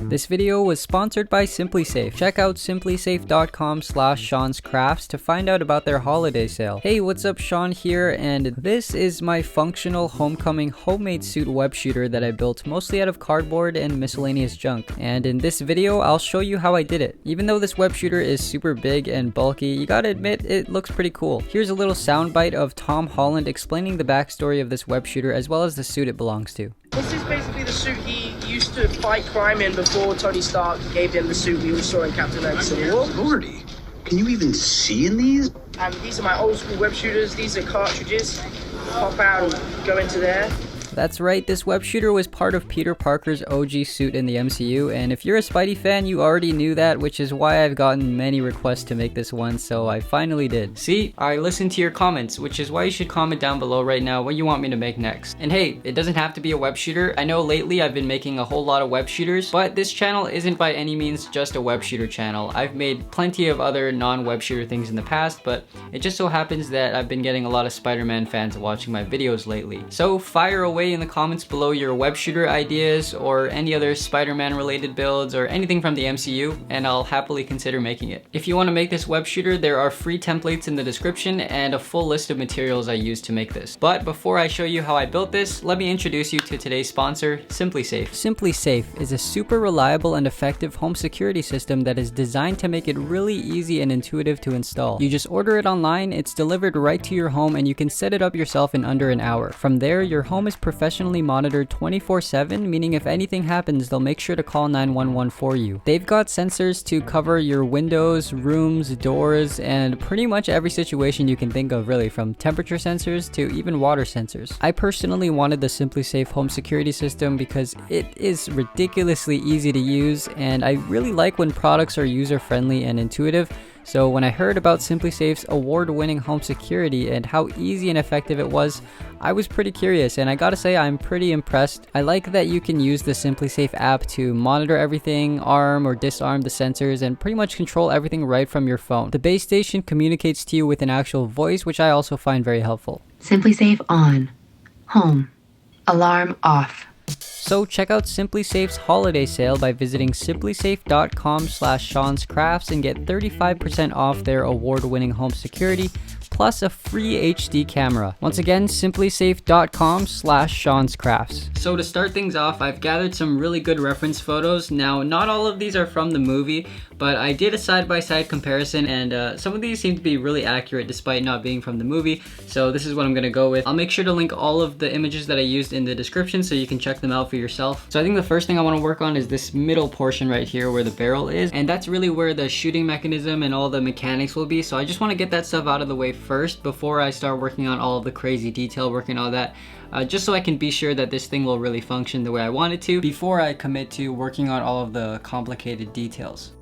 This video was sponsored by SimpliSafe. Check out simplisafe.com/Sean'sCrafts to find out about their holiday sale. Hey, what's up, Sean here, and this is my functional homecoming homemade suit web shooter that I built mostly out of cardboard and miscellaneous junk. And in this video, I'll show you how I did it. Even though this web shooter is super big and bulky, you gotta admit, it looks pretty cool. Here's a little soundbite of Tom Holland explaining the backstory of this web shooter as well as the suit it belongs to. This is basically the suit he used to fight crime in before Tony Stark gave him the suit we all saw in Captain America Civil War. Lordy, can you even see in these? And these are my old school web shooters. These are cartridges. Pop out and go into there. That's right, this web shooter was part of Peter Parker's OG suit in the MCU, and if you're a Spidey fan, you already knew that, which is why I've gotten many requests to make this one, so I finally did. See, I listened to your comments, which is why you should comment down below right now what you want me to make next. And hey, it doesn't have to be a web shooter. I know lately I've been making a whole lot of web shooters, but this channel isn't by any means just a web shooter channel. I've made plenty of other non-web shooter things in the past, but it just so happens that I've been getting a lot of Spider-Man fans watching my videos lately. So fire away in the comments below your web shooter ideas or any other Spider-Man related builds or anything from the MCU, and I'll happily consider making it. If you want to make this web shooter, there are free templates in the description and a full list of materials I used to make this. But before I show you how I built this, let me introduce you to today's sponsor, SimpliSafe. SimpliSafe is a super reliable and effective home security system that is designed to make it really easy and intuitive to install. You just order it online, it's delivered right to your home, and you can set it up yourself in under an hour. From there, your home is professionally monitored 24/7, meaning if anything happens, they'll make sure to call 911 for you. They've got sensors to cover your windows, rooms, doors, and pretty much every situation you can think of, really, from temperature sensors to even water sensors. I personally wanted the SimpliSafe home security system because it is ridiculously easy to use, and I really like when products are user-friendly and intuitive. So when I heard about SimpliSafe's award-winning home security and how easy and effective it was, I was pretty curious, and I gotta say I'm pretty impressed. I like that you can use the SimpliSafe app to monitor everything, arm or disarm the sensors, and pretty much control everything right from your phone. The base station communicates to you with an actual voice, which I also find very helpful. SimpliSafe on. Home. Alarm off. So check out SimpliSafe's holiday sale by visiting simplisafe.com/Sean'sCrafts and get 35% off their award-winning home security plus a free HD camera. Once again, simplisafe.com/Sean'sCrafts. So to start things off, I've gathered some really good reference photos. Now, not all of these are from the movie, but I did a side-by-side comparison, and some of these seem to be really accurate despite not being from the movie, so this is what I'm gonna go with. I'll make sure to link all of the images that I used in the description so you can check them out for yourself. So I think the first thing I wanna work on is this middle portion right here where the barrel is, and that's really where the shooting mechanism and all the mechanics will be, so I just wanna get that stuff out of the way first before I start working on all of the crazy detail work and all that. Just so I can be sure that this thing will really function the way I want it to before I commit to working on all of the complicated details.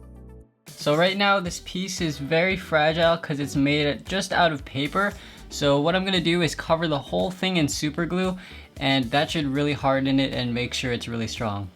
So right now this piece is very fragile because it's made just out of paper. So what I'm gonna do is cover the whole thing in super glue, and that should really harden it and make sure it's really strong.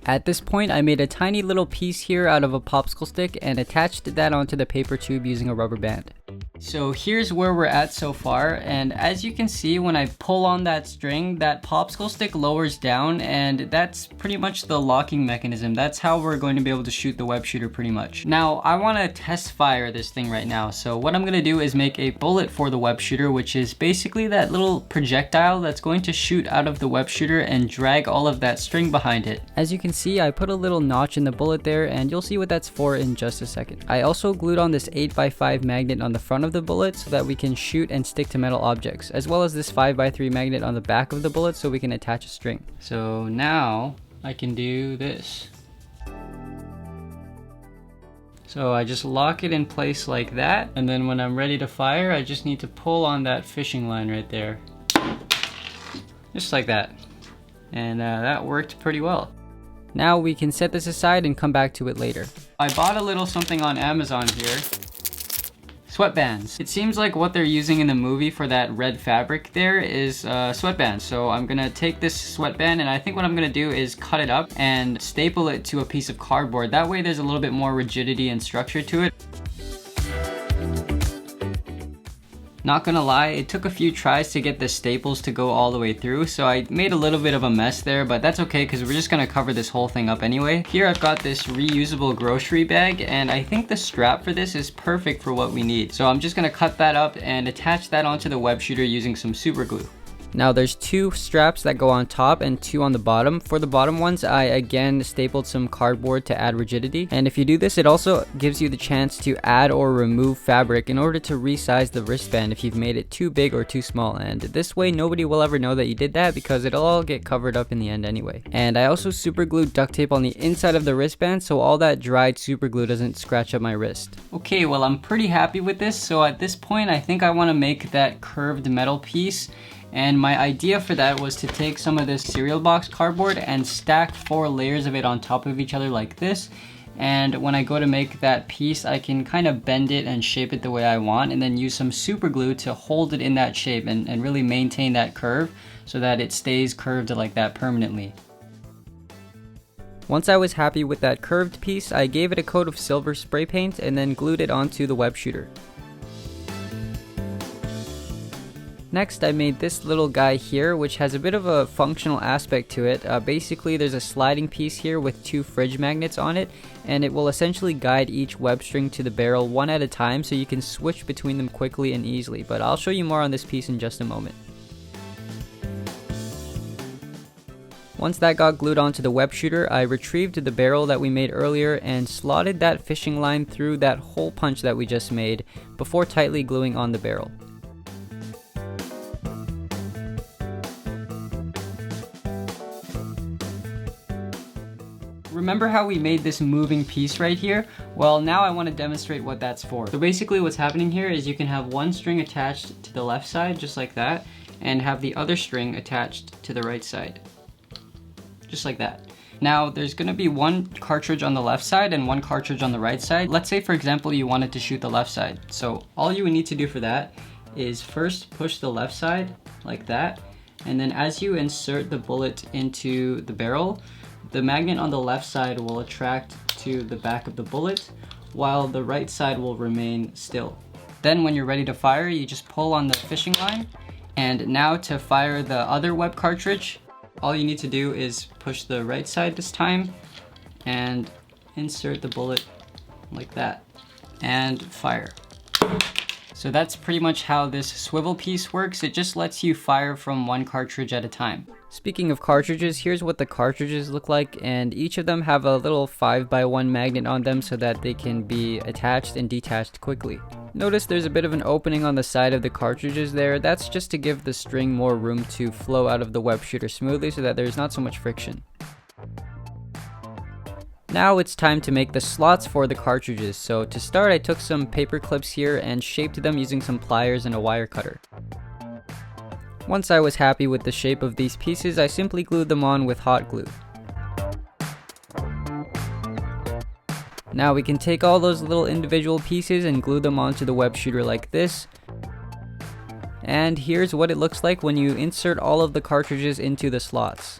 At this point, I made a tiny little piece here out of a popsicle stick and attached that onto the paper tube using a rubber band. So here's where we're at so far, and as you can see, when I pull on that string, that popsicle stick lowers down, and that's pretty much the locking mechanism. That's how we're going to be able to shoot the web shooter pretty much. Now, I want to test fire this thing right now, so what I'm going to do is make a bullet for the web shooter, which is basically that little projectile that's going to shoot out of the web shooter and drag all of that string behind it. As you can see, I put a little notch in the bullet there, and you'll see what that's for in just a second. I also glued on this 8x5 magnet on the front of the bullet so that we can shoot and stick to metal objects, as well as this 5x3 magnet on the back of the bullet so we can attach a string. So now I can do this. So I just lock it in place like that, and then when I'm ready to fire, I just need to pull on that fishing line right there. Just like that. And that worked pretty well. Now we can set this aside and come back to it later. I bought a little something on Amazon here. Sweatbands. It seems like what they're using in the movie for that red fabric there is sweatbands. So I'm gonna take this sweatband, and I think what I'm gonna do is cut it up and staple it to a piece of cardboard. That way there's a little bit more rigidity and structure to it. Not gonna lie, it took a few tries to get the staples to go all the way through, so I made a little bit of a mess there, but that's okay because we're just gonna cover this whole thing up anyway. Here I've got this reusable grocery bag, and I think the strap for this is perfect for what we need. So I'm just gonna cut that up and attach that onto the web shooter using some super glue. Now there's 2 straps that go on top and 2 on the bottom. For the bottom ones, I again stapled some cardboard to add rigidity. And if you do this, it also gives you the chance to add or remove fabric in order to resize the wristband if you've made it too big or too small. And this way, nobody will ever know that you did that because it'll all get covered up in the end anyway. And I also super glued duct tape on the inside of the wristband so all that dried super glue doesn't scratch up my wrist. Okay, well I'm pretty happy with this. So at this point, I think I want to make that curved metal piece. And my idea for that was to take some of this cereal box cardboard and stack 4 layers of it on top of each other like this. And when I go to make that piece, I can kind of bend it and shape it the way I want, and then use some super glue to hold it in that shape and really maintain that curve so that it stays curved like that permanently. Once I was happy with that curved piece, I gave it a coat of silver spray paint and then glued it onto the web shooter. Next, I made this little guy here, which has a bit of a functional aspect to it. Basically, there's a sliding piece here with 2 fridge magnets on it, and it will essentially guide each web string to the barrel one at a time so you can switch between them quickly and easily. But I'll show you more on this piece in just a moment. Once that got glued onto the web shooter, I retrieved the barrel that we made earlier and slotted that fishing line through that hole punch that we just made before tightly gluing on the barrel. Remember how we made this moving piece right here? Well, now I want to demonstrate what that's for. So basically what's happening here is you can have one string attached to the left side, just like that, and have the other string attached to the right side, just like that. Now, there's going to be one cartridge on the left side and one cartridge on the right side. Let's say, for example, you wanted to shoot the left side. So all you would need to do for that is first push the left side like that, and then as you insert the bullet into the barrel, the magnet on the left side will attract to the back of the bullet, while the right side will remain still. Then when you're ready to fire, you just pull on the fishing line, and now to fire the other web cartridge, all you need to do is push the right side this time, and insert the bullet like that, and fire. So that's pretty much how this swivel piece works. It just lets you fire from one cartridge at a time. Speaking of cartridges, here's what the cartridges look like, and each of them have a little 5x1 magnet on them so that they can be attached and detached quickly. Notice there's a bit of an opening on the side of the cartridges there. That's just to give the string more room to flow out of the web shooter smoothly so that there's not so much friction. Now it's time to make the slots for the cartridges. So to start, I took some paper clips here and shaped them using some pliers and a wire cutter. Once I was happy with the shape of these pieces, I simply glued them on with hot glue. Now we can take all those little individual pieces and glue them onto the web shooter like this. And here's what it looks like when you insert all of the cartridges into the slots.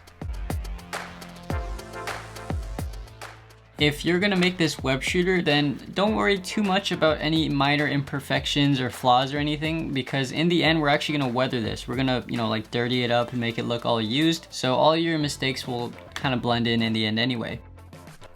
If you're gonna make this web shooter, then don't worry too much about any minor imperfections or flaws or anything, because in the end, we're actually gonna weather this. We're gonna, like dirty it up and make it look all used. So all your mistakes will kind of blend in the end anyway.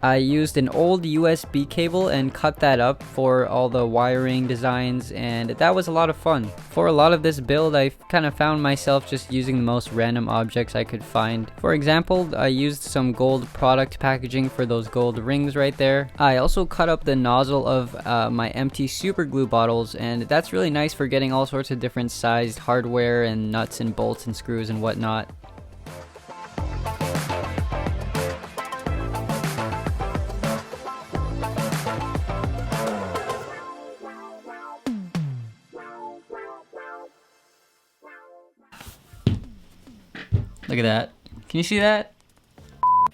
I used an old USB cable and cut that up for all the wiring designs, and that was a lot of fun. For a lot of this build, I kind of found myself just using the most random objects I could find. For example, I used some gold product packaging for those gold rings right there. I also cut up the nozzle of my empty super glue bottles, and that's really nice for getting all sorts of different sized hardware and nuts and bolts and screws and whatnot. Look at that. Can you see that?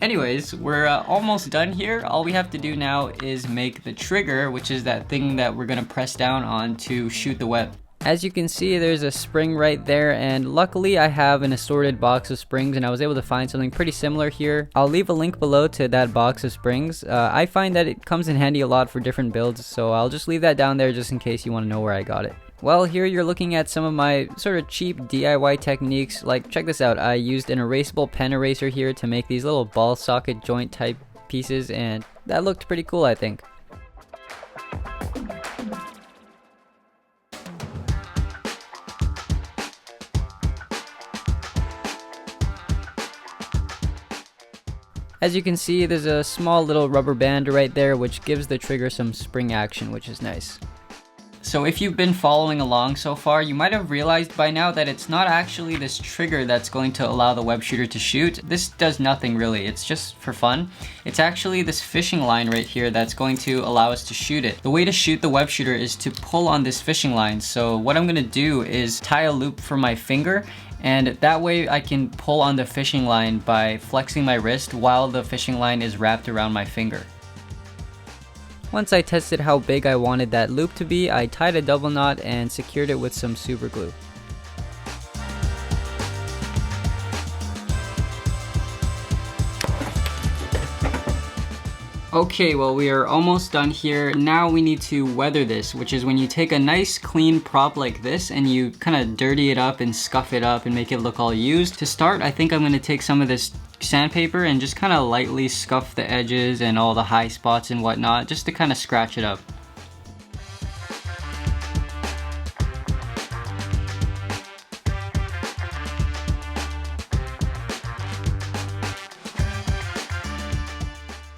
Anyways, we're almost done here. All we have to do now is make the trigger, which is that thing that we're gonna press down on to shoot the web. As you can see, there's a spring right there, and luckily I have an assorted box of springs and I was able to find something pretty similar here. I'll leave a link below to that box of springs. I find that it comes in handy a lot for different builds, so I'll just leave that down there just in case you want to know where I got it. Well, here you're looking at some of my sort of cheap DIY techniques. Like, check this out. I used an erasable pen eraser here to make these little ball socket joint type pieces, and that looked pretty cool, I think. As you can see, there's a small little rubber band right there which gives the trigger some spring action, which is nice. So if you've been following along so far, you might have realized by now that it's not actually this trigger that's going to allow the web shooter to shoot. This does nothing really, it's just for fun. It's actually this fishing line right here that's going to allow us to shoot it. The way to shoot the web shooter is to pull on this fishing line. So what I'm gonna do is tie a loop for my finger, and that way I can pull on the fishing line by flexing my wrist while the fishing line is wrapped around my finger. Once I tested how big I wanted that loop to be, I tied a double knot and secured it with some super glue. Okay, well, we are almost done here. Now we need to weather this, which is when you take a nice clean prop like this and you kind of dirty it up and scuff it up and make it look all used. To start, I think I'm going to take some of this sandpaper and just kind of lightly scuff the edges and all the high spots and whatnot, just to kind of scratch it up.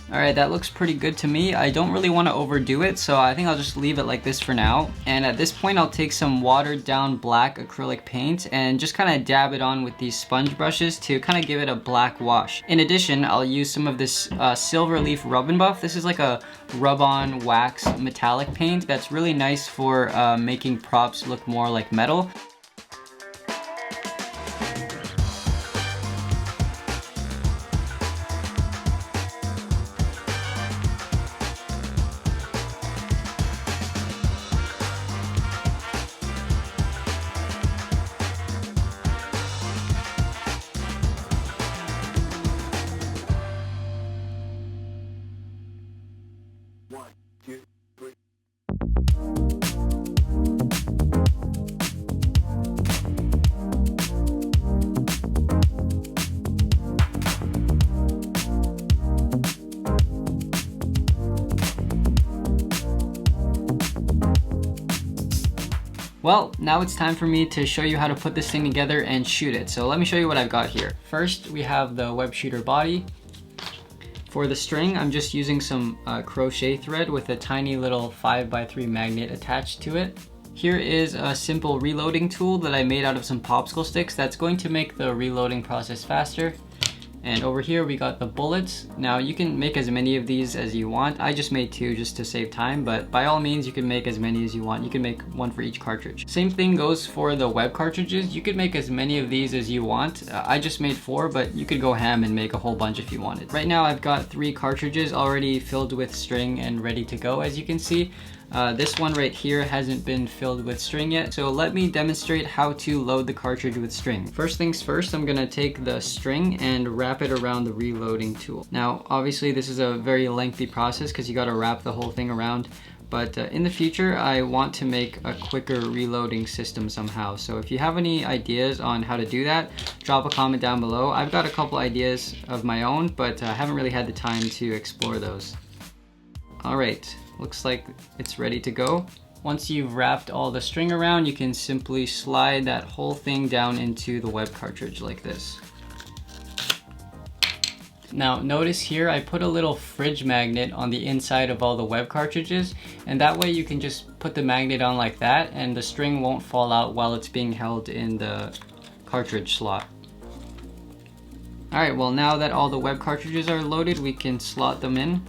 Alright, that looks pretty good to me. I don't really want to overdo it, so I think I'll just leave it like this for now. And at this point, I'll take some watered down black acrylic paint and just kind of dab it on with these sponge brushes to kind of give it a black wash. In addition, I'll use some of this Silver Leaf Rub and Buff. This is like a rub-on wax metallic paint that's really nice for making props look more like metal. Well, now it's time for me to show you how to put this thing together and shoot it. So let me show you what I've got here. First, we have the web shooter body. For the string, I'm just using some crochet thread with a tiny little 5x3 magnet attached to it. Here is a simple reloading tool that I made out of some popsicle sticks that's going to make the reloading process faster. And over here we got the bullets. Now you can make as many of these as you want. I just made 2 just to save time, but by all means you can make as many as you want. You can make 1 for each cartridge. Same thing goes for the web cartridges. You could make as many of these as you want. I just made 4, but you could go ham and make a whole bunch if you wanted. Right now I've got 3 cartridges already filled with string and ready to go, as you can see. This one right here hasn't been filled with string yet, so let me demonstrate how to load the cartridge with string. First things first, I'm gonna take the string and wrap it around the reloading tool. Now, obviously this is a very lengthy process because you gotta wrap the whole thing around, but in the future I want to make a quicker reloading system somehow. So if you have any ideas on how to do that, drop a comment down below. I've got a couple ideas of my own, but I haven't really had the time to explore those. Alright. Looks like it's ready to go. Once you've wrapped all the string around, you can simply slide that whole thing down into the web cartridge like this. Now notice here I put a little fridge magnet on the inside of all the web cartridges, and that way you can just put the magnet on like that and the string won't fall out while it's being held in the cartridge slot. Alright, well now that all the web cartridges are loaded, we can slot them in.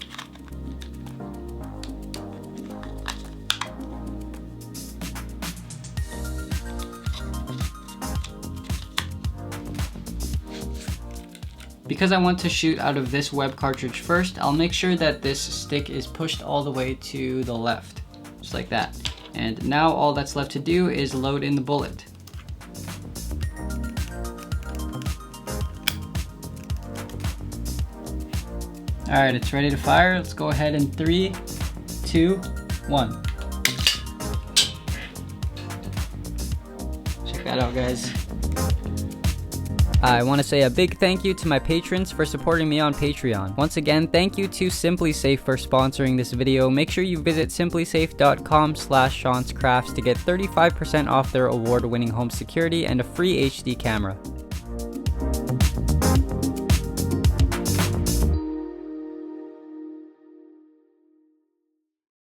Because I want to shoot out of this web cartridge first, I'll make sure that this stick is pushed all the way to the left, just like that. And now all that's left to do is load in the bullet. Alright, it's ready to fire. Let's go ahead in 3, 2, 1. that out, guys. I want to say a big thank you to my patrons for supporting me on Patreon. Once again, thank you to Simply Safe for sponsoring this video. Make sure you visit simplysafe.com/SeansCrafts to get 35% off their award-winning home security and a free HD camera.